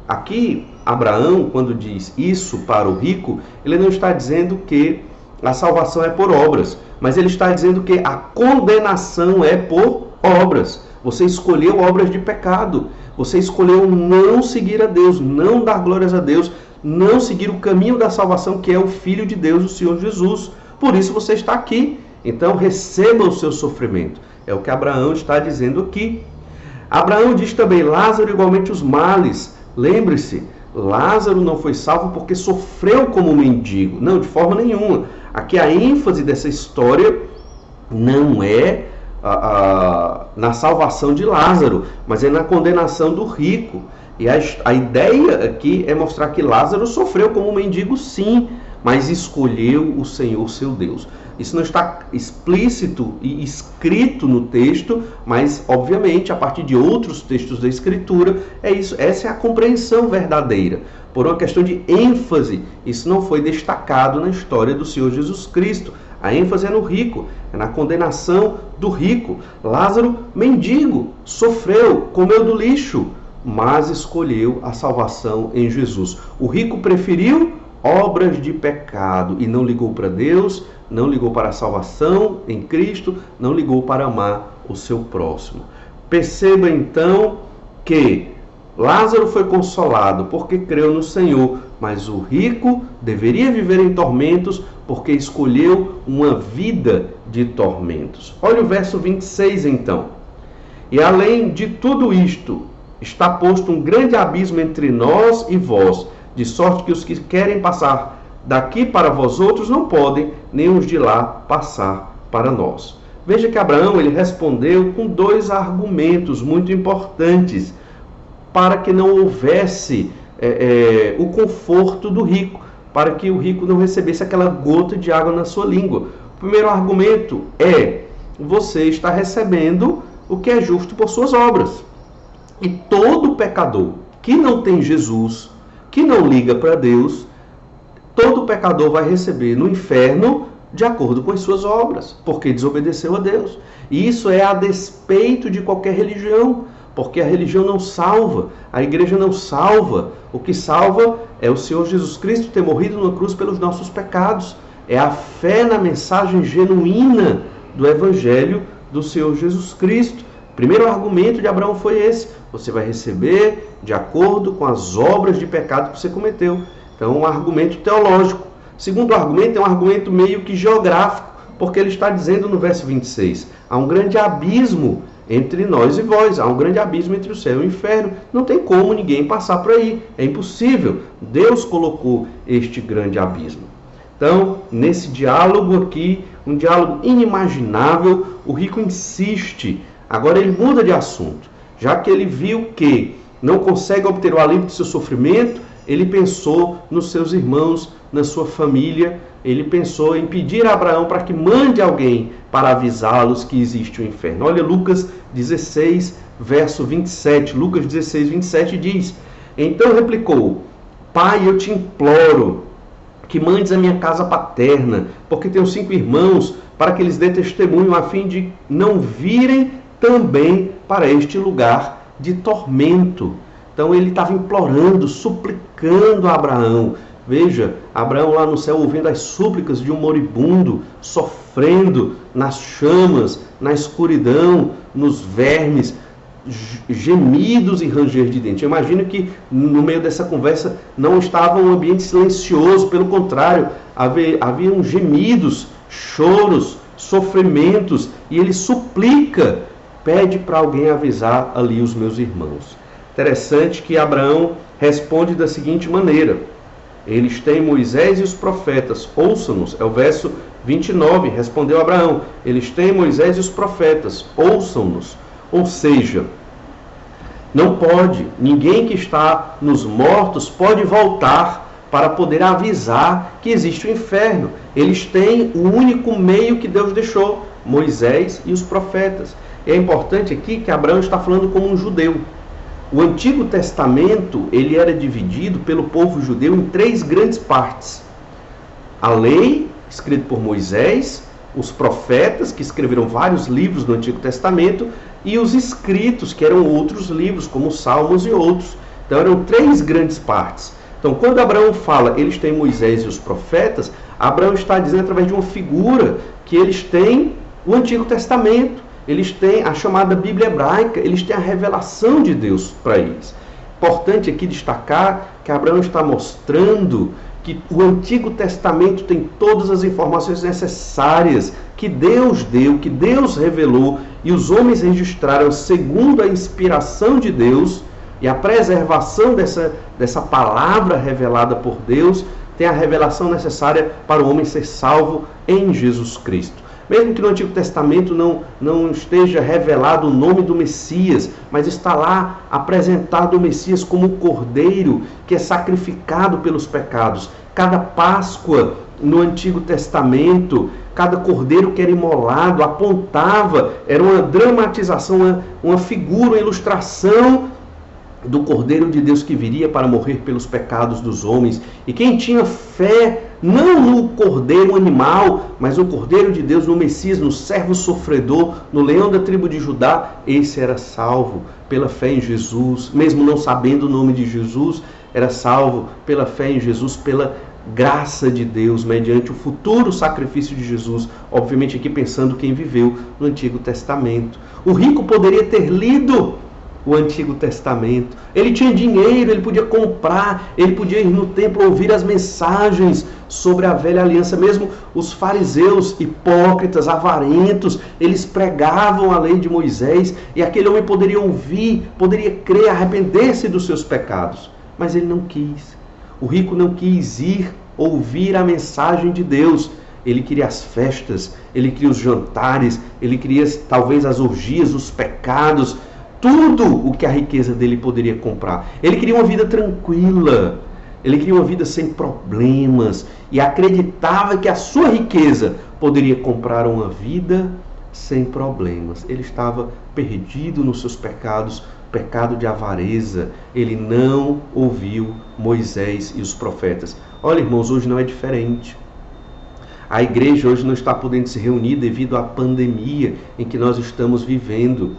Aqui, Abraão, quando diz isso para o rico, ele não está dizendo que a salvação é por obras, mas ele está dizendo que a condenação é por obras. Você escolheu obras de pecado, você escolheu não seguir a Deus, não dar glórias a Deus, não seguir o caminho da salvação, que é o Filho de Deus, o Senhor Jesus. Por isso você está aqui. Então receba o seu sofrimento. É o que Abraão está dizendo aqui. Abraão diz também: Lázaro igualmente os males. Lembre-se, Lázaro não foi salvo porque sofreu como mendigo. Não, de forma nenhuma. Aqui a ênfase dessa história não é na salvação de Lázaro, mas é na condenação do rico. E a ideia aqui é mostrar que Lázaro sofreu como mendigo, sim, mas escolheu o Senhor seu Deus. Isso não está explícito e escrito no texto, mas obviamente a partir de outros textos da Escritura é isso. Essa é a compreensão verdadeira. Por uma questão de ênfase, isso não foi destacado na história do Senhor Jesus Cristo. A ênfase é no rico, é na condenação do rico. Lázaro, mendigo, sofreu, comeu do lixo, mas escolheu a salvação em Jesus. O rico preferiu obras de pecado e não ligou para Deus, não ligou para a salvação em Cristo, não ligou para amar o seu próximo. Perceba então que Lázaro foi consolado porque creu no Senhor, mas o rico deveria viver em tormentos porque escolheu uma vida de tormentos. Olha o verso 26 então. E além de tudo isto, está posto um grande abismo entre nós e vós, de sorte que os que querem passar daqui para vós outros não podem, nem os de lá passar para nós. Veja que Abraão ele respondeu com dois argumentos muito importantes para que não houvesse o conforto do rico, para que o rico não recebesse aquela gota de água na sua língua. O primeiro argumento é: você está recebendo o que é justo por suas obras. E todo pecador que não tem Jesus, que não liga para Deus, todo pecador vai receber no inferno de acordo com as suas obras, porque desobedeceu a Deus. E isso é a despeito de qualquer religião, porque a religião não salva, a igreja não salva. O que salva é o Senhor Jesus Cristo ter morrido na cruz pelos nossos pecados. É a fé na mensagem genuína do Evangelho do Senhor Jesus Cristo. O primeiro argumento de Abraão foi esse: você vai receber de acordo com as obras de pecado que você cometeu. Então, um argumento teológico. O segundo argumento é um argumento meio que geográfico, porque ele está dizendo no verso 26, há um grande abismo entre nós e vós, há um grande abismo entre o céu e o inferno, não tem como ninguém passar por aí, é impossível. Deus colocou este grande abismo. Então, nesse diálogo aqui, um diálogo inimaginável, o rico insiste. Agora ele muda de assunto. Já que ele viu que não consegue obter o alívio do seu sofrimento, ele pensou nos seus irmãos, na sua família. Ele pensou em pedir a Abraão para que mande alguém para avisá-los que existe o inferno. Olha Lucas 16, verso 27. Lucas 16, 27 diz: então replicou: Pai, eu te imploro que mandes a minha casa paterna, porque tenho 5 irmãos, para que eles dê testemunho, a fim de não virem também para este lugar de tormento. Então ele estava implorando, suplicando a Abraão. Veja, Abraão lá no céu ouvindo as súplicas de um moribundo, sofrendo nas chamas, na escuridão, nos vermes, gemidos e ranger de dentes. Eu imagino que no meio dessa conversa não estava um ambiente silencioso, pelo contrário, haviam gemidos, choros, sofrimentos, e ele suplica, pede para alguém avisar ali os meus irmãos. Interessante que Abraão responde da seguinte maneira: eles têm Moisés e os profetas, ouçam-nos. É o verso 29, respondeu Abraão: eles têm Moisés e os profetas, ouçam-nos. Ou seja, não pode, ninguém que está nos mortos pode voltar para poder avisar que existe o inferno. Eles têm o único meio que Deus deixou, Moisés e os profetas. É importante aqui que Abraão está falando como um judeu. O Antigo Testamento ele era dividido pelo povo judeu em 3 grandes partes. A lei, escrita por Moisés, os profetas, que escreveram vários livros do Antigo Testamento, e os escritos, que eram outros livros, como Salmos e outros. Então eram 3 grandes partes. Então quando Abraão fala, eles têm Moisés e os profetas, Abraão está dizendo através de uma figura que eles têm o Antigo Testamento. Eles têm a chamada Bíblia hebraica, eles têm a revelação de Deus para eles. Importante aqui destacar que Abraão está mostrando que o Antigo Testamento tem todas as informações necessárias que Deus deu, que Deus revelou, e os homens registraram segundo a inspiração de Deus, e a preservação dessa palavra revelada por Deus tem a revelação necessária para o homem ser salvo em Jesus Cristo. Mesmo que no Antigo Testamento não esteja revelado o nome do Messias, mas está lá apresentado o Messias como o Cordeiro que é sacrificado pelos pecados. Cada Páscoa no Antigo Testamento, cada cordeiro que era imolado apontava, era uma dramatização, uma figura, uma ilustração do Cordeiro de Deus que viria para morrer pelos pecados dos homens. E quem tinha fé não no Cordeiro animal, mas no Cordeiro de Deus, no Messias, no servo sofredor, no leão da tribo de Judá, esse era salvo pela fé em Jesus. Mesmo não sabendo o nome de Jesus, era salvo pela fé em Jesus, pela graça de Deus, mediante o futuro sacrifício de Jesus. Obviamente aqui pensando quem viveu no Antigo Testamento. O rico poderia ter lido o Antigo Testamento. Ele tinha dinheiro, ele podia comprar, ele podia ir no templo ouvir as mensagens sobre a velha aliança. Mesmo os fariseus hipócritas, avarentos, eles pregavam a lei de Moisés, e aquele homem poderia ouvir, poderia crer, arrepender-se dos seus pecados. Mas ele não quis. O rico não quis ir ouvir a mensagem de Deus. Ele queria as festas, ele queria os jantares, ele queria talvez as orgias, os pecados, tudo o que a riqueza dele poderia comprar. Ele queria uma vida tranquila, ele queria uma vida sem problemas, e acreditava que a sua riqueza poderia comprar uma vida sem problemas. Ele estava perdido nos seus pecados, pecado de avareza. Ele não ouviu Moisés e os profetas. Olha, irmãos, hoje não é diferente. A igreja hoje não está podendo se reunir devido à pandemia em que nós estamos vivendo.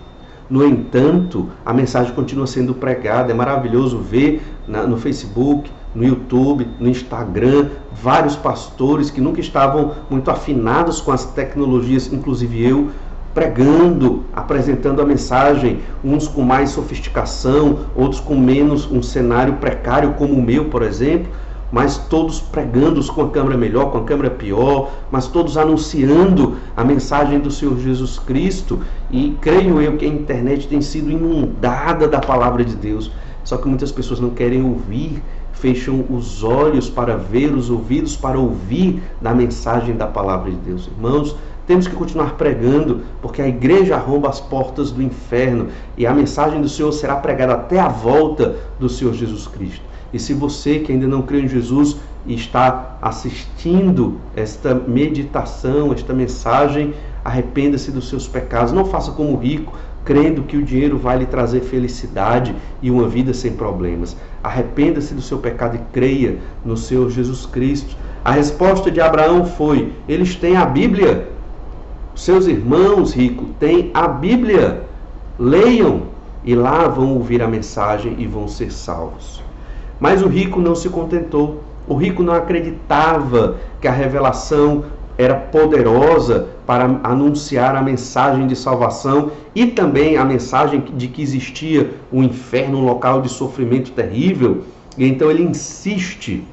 No entanto, a mensagem continua sendo pregada. É maravilhoso ver no Facebook, no YouTube, no Instagram, vários pastores que nunca estavam muito afinados com as tecnologias, inclusive eu, pregando, apresentando a mensagem, uns com mais sofisticação, outros com menos, um cenário precário como o meu, por exemplo, mas todos pregando, com a câmera melhor, com a câmera pior, mas todos anunciando a mensagem do Senhor Jesus Cristo. E creio eu que a internet tem sido inundada da palavra de Deus, só que muitas pessoas não querem ouvir, fecham os olhos para ver, os ouvidos para ouvir da mensagem da palavra de Deus. Irmãos, temos que continuar pregando, porque a igreja arromba as portas do inferno e a mensagem do Senhor será pregada até a volta do Senhor Jesus Cristo. E se você que ainda não crê em Jesus e está assistindo esta meditação, esta mensagem, arrependa-se dos seus pecados. Não faça como o rico, crendo que o dinheiro vai lhe trazer felicidade e uma vida sem problemas. Arrependa-se do seu pecado e creia no Senhor Jesus Cristo. A resposta de Abraão foi: eles têm a Bíblia. Seus irmãos ricos têm a Bíblia. Leiam e lá vão ouvir a mensagem e vão ser salvos. Mas o rico não se contentou. O rico não acreditava que a revelação era poderosa para anunciar a mensagem de salvação e também a mensagem de que existia um inferno, um local de sofrimento terrível. E então ele insiste,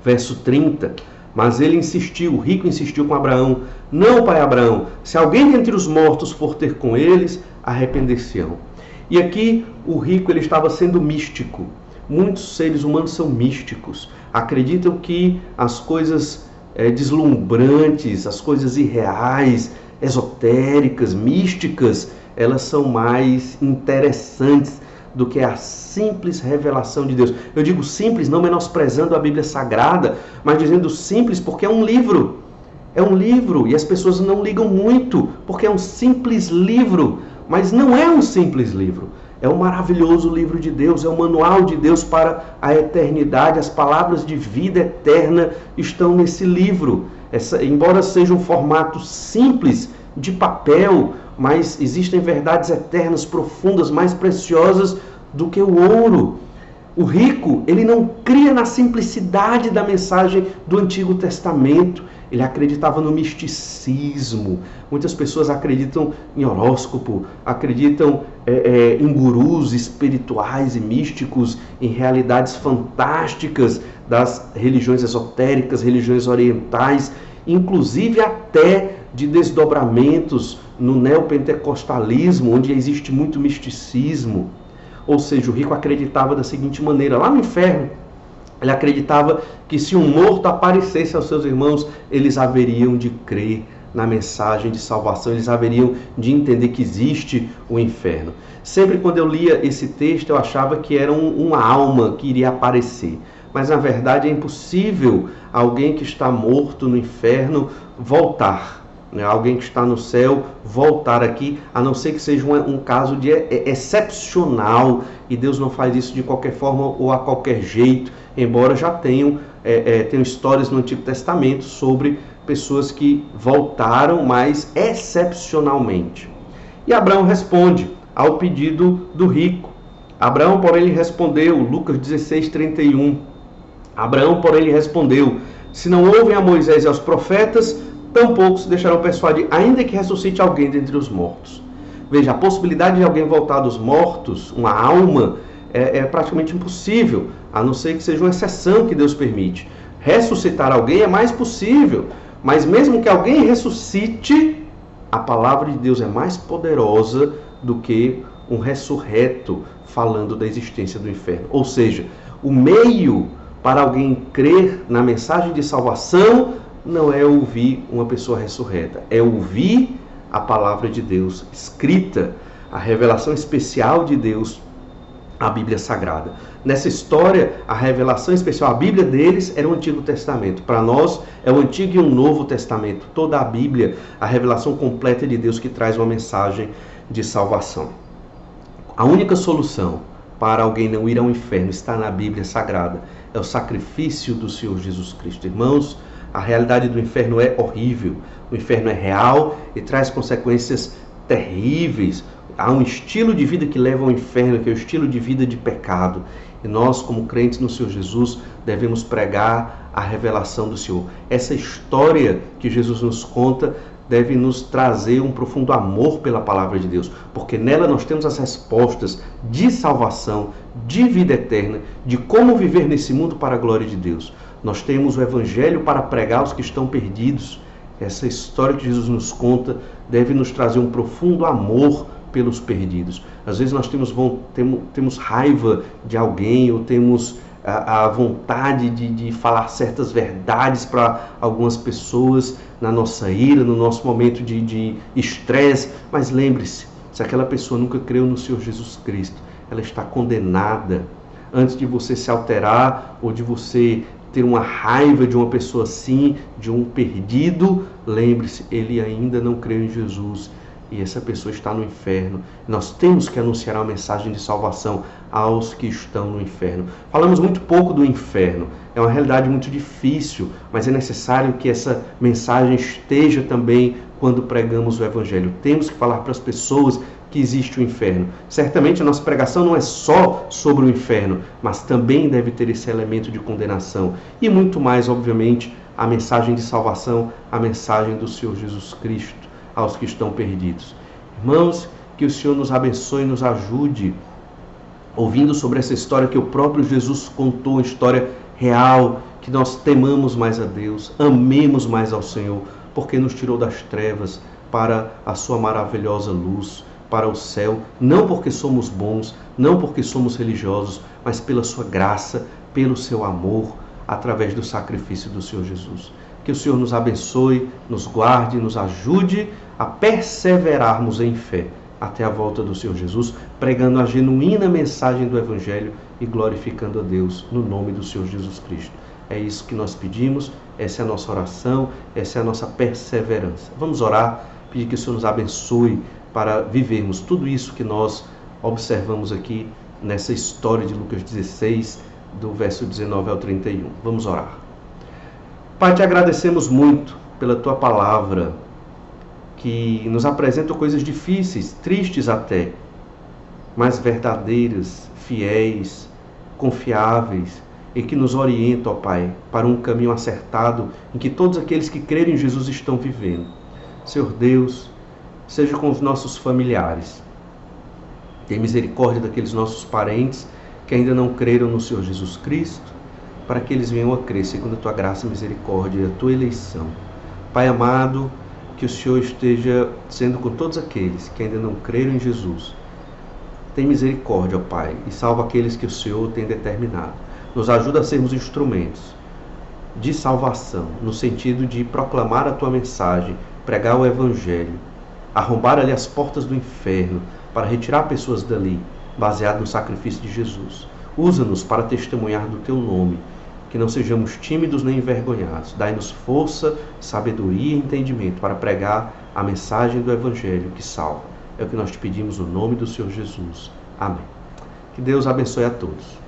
verso 30, mas ele insistiu, o rico insistiu com Abraão: não, pai Abraão, se alguém dentre os mortos for ter com eles, arrepender-se-ão. E aqui o rico ele estava sendo místico. Muitos seres humanos são místicos, acreditam que as coisas deslumbrantes, as coisas irreais, esotéricas, místicas, elas são mais interessantes do que a simples revelação de Deus. Eu digo simples, não menosprezando a Bíblia Sagrada, mas dizendo simples porque é um livro. É um livro e as pessoas não ligam muito porque é um simples livro, mas não é um simples livro. É um maravilhoso livro de Deus, é o manual de Deus para a eternidade. As palavras de vida eterna estão nesse livro. Embora seja um formato simples de papel, mas existem verdades eternas, profundas, mais preciosas do que o ouro. O rico, ele não cria na simplicidade da mensagem do Antigo Testamento. Ele acreditava no misticismo. Muitas pessoas acreditam em horóscopo, acreditam em gurus espirituais e místicos, em realidades fantásticas das religiões esotéricas, religiões orientais, inclusive até de desdobramentos no neopentecostalismo, onde existe muito misticismo. Ou seja, o rico acreditava da seguinte maneira: lá no inferno, ele acreditava que se um morto aparecesse aos seus irmãos, eles haveriam de crer na mensagem de salvação, eles haveriam de entender que existe o inferno. Sempre quando eu lia esse texto, eu achava que era uma alma que iria aparecer. Mas na verdade é impossível alguém que está morto no inferno voltar. Alguém que está no céu voltar aqui, a não ser que seja um caso excepcional, e Deus não faz isso de qualquer forma ou a qualquer jeito, embora já tenham histórias no Antigo Testamento sobre pessoas que voltaram, mas excepcionalmente. E Abraão responde ao pedido do rico. Abraão, porém, lhe respondeu, Lucas 16:31. Abraão, porém, lhe respondeu: se não ouvem a Moisés e aos profetas, tampouco se deixarão persuadir, ainda que ressuscite alguém dentre os mortos. Veja, a possibilidade de alguém voltar dos mortos, uma alma, é praticamente impossível, a não ser que seja uma exceção que Deus permite. Ressuscitar alguém é mais possível, mas mesmo que alguém ressuscite, a palavra de Deus é mais poderosa do que um ressurreto falando da existência do inferno. Ou seja, o meio para alguém crer na mensagem de salvação não é ouvir uma pessoa ressurreta, é ouvir a palavra de Deus escrita, a revelação especial de Deus, a Bíblia Sagrada. Nessa história, a revelação especial, a Bíblia deles era o Antigo Testamento. Para nós, é o Antigo e o Novo Testamento. Toda a Bíblia, a revelação completa de Deus que traz uma mensagem de salvação. A única solução para alguém não ir ao inferno está na Bíblia Sagrada. É o sacrifício do Senhor Jesus Cristo. Irmãos, a realidade do inferno é horrível. O inferno é real e traz consequências terríveis. Há um estilo de vida que leva ao inferno, que é o estilo de vida de pecado. E nós, como crentes no Senhor Jesus, devemos pregar a revelação do Senhor. Essa história que Jesus nos conta deve nos trazer um profundo amor pela palavra de Deus, porque nela nós temos as respostas de salvação, de vida eterna, de como viver nesse mundo para a glória de Deus. Nós temos o Evangelho para pregar aos que estão perdidos. Essa história que Jesus nos conta deve nos trazer um profundo amor pelos perdidos. Às vezes nós temos raiva de alguém, ou temos a vontade de falar certas verdades para algumas pessoas na nossa ira, no nosso momento de estresse. Mas lembre-se, se aquela pessoa nunca creu no Senhor Jesus Cristo, ela está condenada. Antes de você se alterar ou de você ter uma raiva de uma pessoa assim, de um perdido, lembre-se, ele ainda não creu em Jesus e essa pessoa está no inferno. Nós temos que anunciar a mensagem de salvação aos que estão no inferno. Falamos muito pouco do inferno, é uma realidade muito difícil, mas é necessário que essa mensagem esteja também quando pregamos o Evangelho. Temos que falar para as pessoas que existe o inferno. Certamente a nossa pregação não é só sobre o inferno, mas também deve ter esse elemento de condenação. E muito mais, obviamente, a mensagem de salvação, a mensagem do Senhor Jesus Cristo aos que estão perdidos. Irmãos, que o Senhor nos abençoe e nos ajude, ouvindo sobre essa história que o próprio Jesus contou, história real, que nós temamos mais a Deus, amemos mais ao Senhor, porque nos tirou das trevas para a sua maravilhosa luz, para o céu, não porque somos bons, não porque somos religiosos, mas pela sua graça, pelo seu amor, através do sacrifício do Senhor Jesus. Que o Senhor nos abençoe, nos guarde, nos ajude a perseverarmos em fé até a volta do Senhor Jesus, pregando a genuína mensagem do Evangelho e glorificando a Deus no nome do Senhor Jesus Cristo. É isso que nós pedimos, essa é a nossa oração, essa é a nossa perseverança. Vamos orar, pedir que o Senhor nos abençoe para vivermos tudo isso que nós observamos aqui nessa história de Lucas 16, do verso 19 ao 31. Vamos orar. Pai, te agradecemos muito pela tua palavra, que nos apresenta coisas difíceis, tristes até, mas verdadeiras, fiéis, confiáveis, e que nos orienta, ó Pai, para um caminho acertado em que todos aqueles que crerem em Jesus estão vivendo. Senhor Deus, seja com os nossos familiares. Tenha misericórdia daqueles nossos parentes que ainda não creram no Senhor Jesus Cristo, para que eles venham a crer segundo a tua graça e misericórdia e a tua eleição. Pai amado, que o Senhor esteja sendo com todos aqueles que ainda não creram em Jesus. Tem misericórdia, ó Pai, e salva aqueles que o Senhor tem determinado. Nos ajuda a sermos instrumentos de salvação, no sentido de proclamar a tua mensagem, pregar o Evangelho, arrombar ali as portas do inferno, para retirar pessoas dali, baseado no sacrifício de Jesus. Usa-nos para testemunhar do teu nome, que não sejamos tímidos nem envergonhados. Dai-nos força, sabedoria e entendimento para pregar a mensagem do Evangelho que salva. É o que nós te pedimos no nome do Senhor Jesus. Amém. Que Deus abençoe a todos.